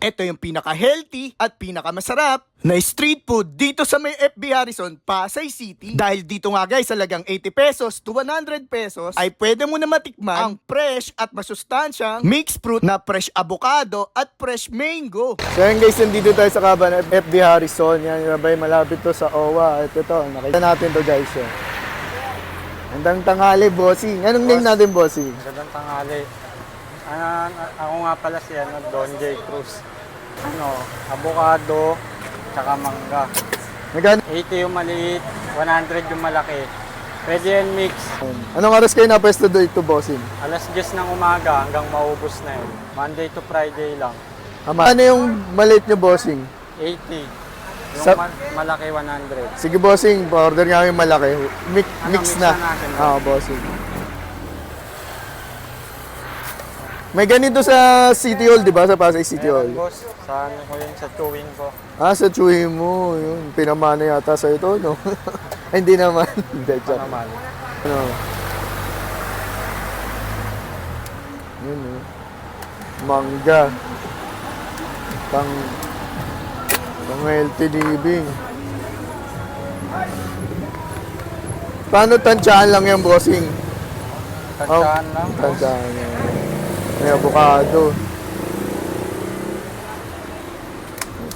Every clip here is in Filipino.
Ito yung pinaka-healthy at pinaka-masarap na street food dito sa may FB Harrison, Pasay City. Dahil dito nga guys, salagang 80 pesos to 100 pesos ay pwede mo na matikman ang fresh at masustansyang mixed fruit na fresh avocado at fresh mango. So yan guys, nandito tayo sa kaban ng FB Harrison. Yan, rabay malapit to sa OWA. At ito, nakita natin to guys. Andang tanghali, bossing. Anong name natin, bossing? Magandang tanghali. Ako nga pala si Don J. Cruz. Avocado, tsaka mangga. Magkano? 80 yung maliit, 100 yung malaki. Pwede yan mix. Anong oras kayo napwesto dito, bossing? Alas 10 ng umaga hanggang maubos na yun. Monday to Friday lang. Ano yung maliit nyo, bossing? 80. Yung malaki 100. Sige, bossing. Order nga yung malaki. Mix Mix na. na natin. Bossing. May ganito sa City Hall, di ba? Sa Pasay City Hall. Meron, boss. Sa ano ko yun, sa chewing ko. Sa chewing mo. Yun. Pinamana yata sa ito, no? Ay, hindi naman. Hindi, joke. Naman. Ano? Yun, mangga. Pang healthy living. Paano tansyahan lang yung bossing? Tansyahan lang, boss. Tansyahan lang. May avocado.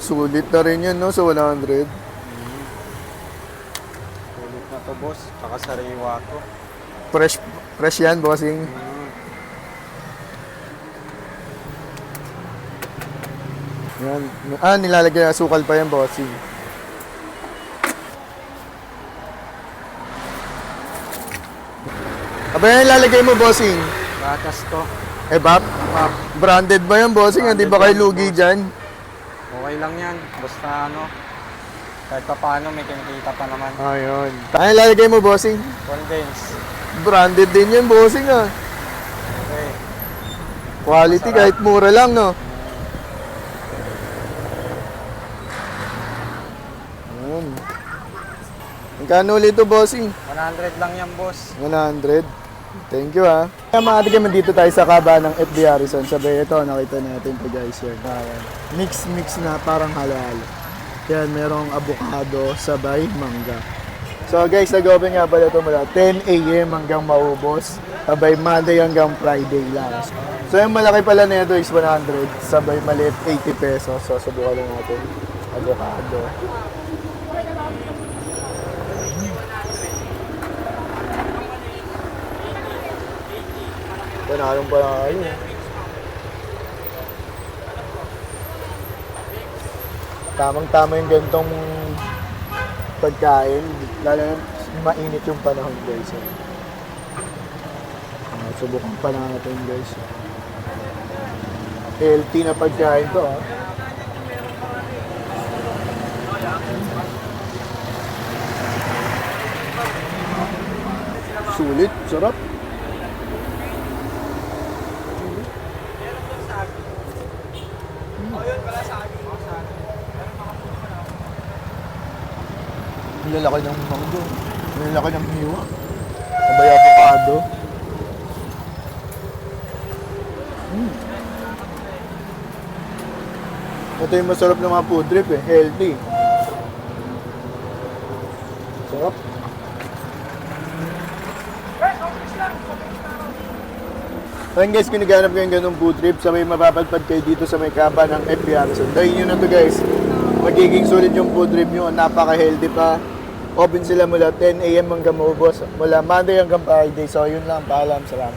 Sulit na rin yun, no? Sa 100. Sulit na to, boss. Tsaka sariwa to. Fresh yan, bossing. Yan. Nilalagyan na sukal pa yan, bossing. Aba yan, nilalagay mo, bossing. Gatas to. Bap? Branded ba yan, bossing? Hindi ba kayo lugi dyan? Okay lang yan. Basta kahit pa paano may kinikita pa naman. Ayun. Ano nilalagay mo, bossing? Condense. Branded din yan, bossing, Okay. Quality, kahit mura lang, no? Ayun. Magkano ulit ito, bossing? 100 lang yan, boss. 100. Thank you, ha. Kaya mga atikim, dito tayo sa kaba ng FB Harrison. Sabi, ito, nakita natin ito, guys. Yan. Mix na, parang halo-halo. Yan, merong avocado, sabay, mangga. So, guys, nag-open nga pala ito mula 10 a.m. hanggang maubos. Sabay, Monday hanggang Friday lang. So, yung malaki pala na ito is 100. Sabay, maliit, 80 pesos. So, subukan lang natin. Avocado. Panalong pa lang kayo. Tamang-tama yung gantong pagkain. Lalo na mainit yung panahon, guys. Subukan pa natin, guys. Healthy na pagkain to, ha. Sulit, sarap. Ang lalaki ng mango. Ang lalaki ng hiwa. Sabay avocado. Ito yung masarap ng mga food trip, healthy. Sarap. Ayun guys, kung naghanap kayong ganung food trip, sa may mapapadpad kayo dito sa may kaba ng FB Harrison. Dahil nyo na to guys, magiging sulit yung food trip nyo, napaka-healthy pa. Open sila mula 10 a.m. hanggang maubos, mula Monday hanggang Friday. So yun lang, paalam, salamat.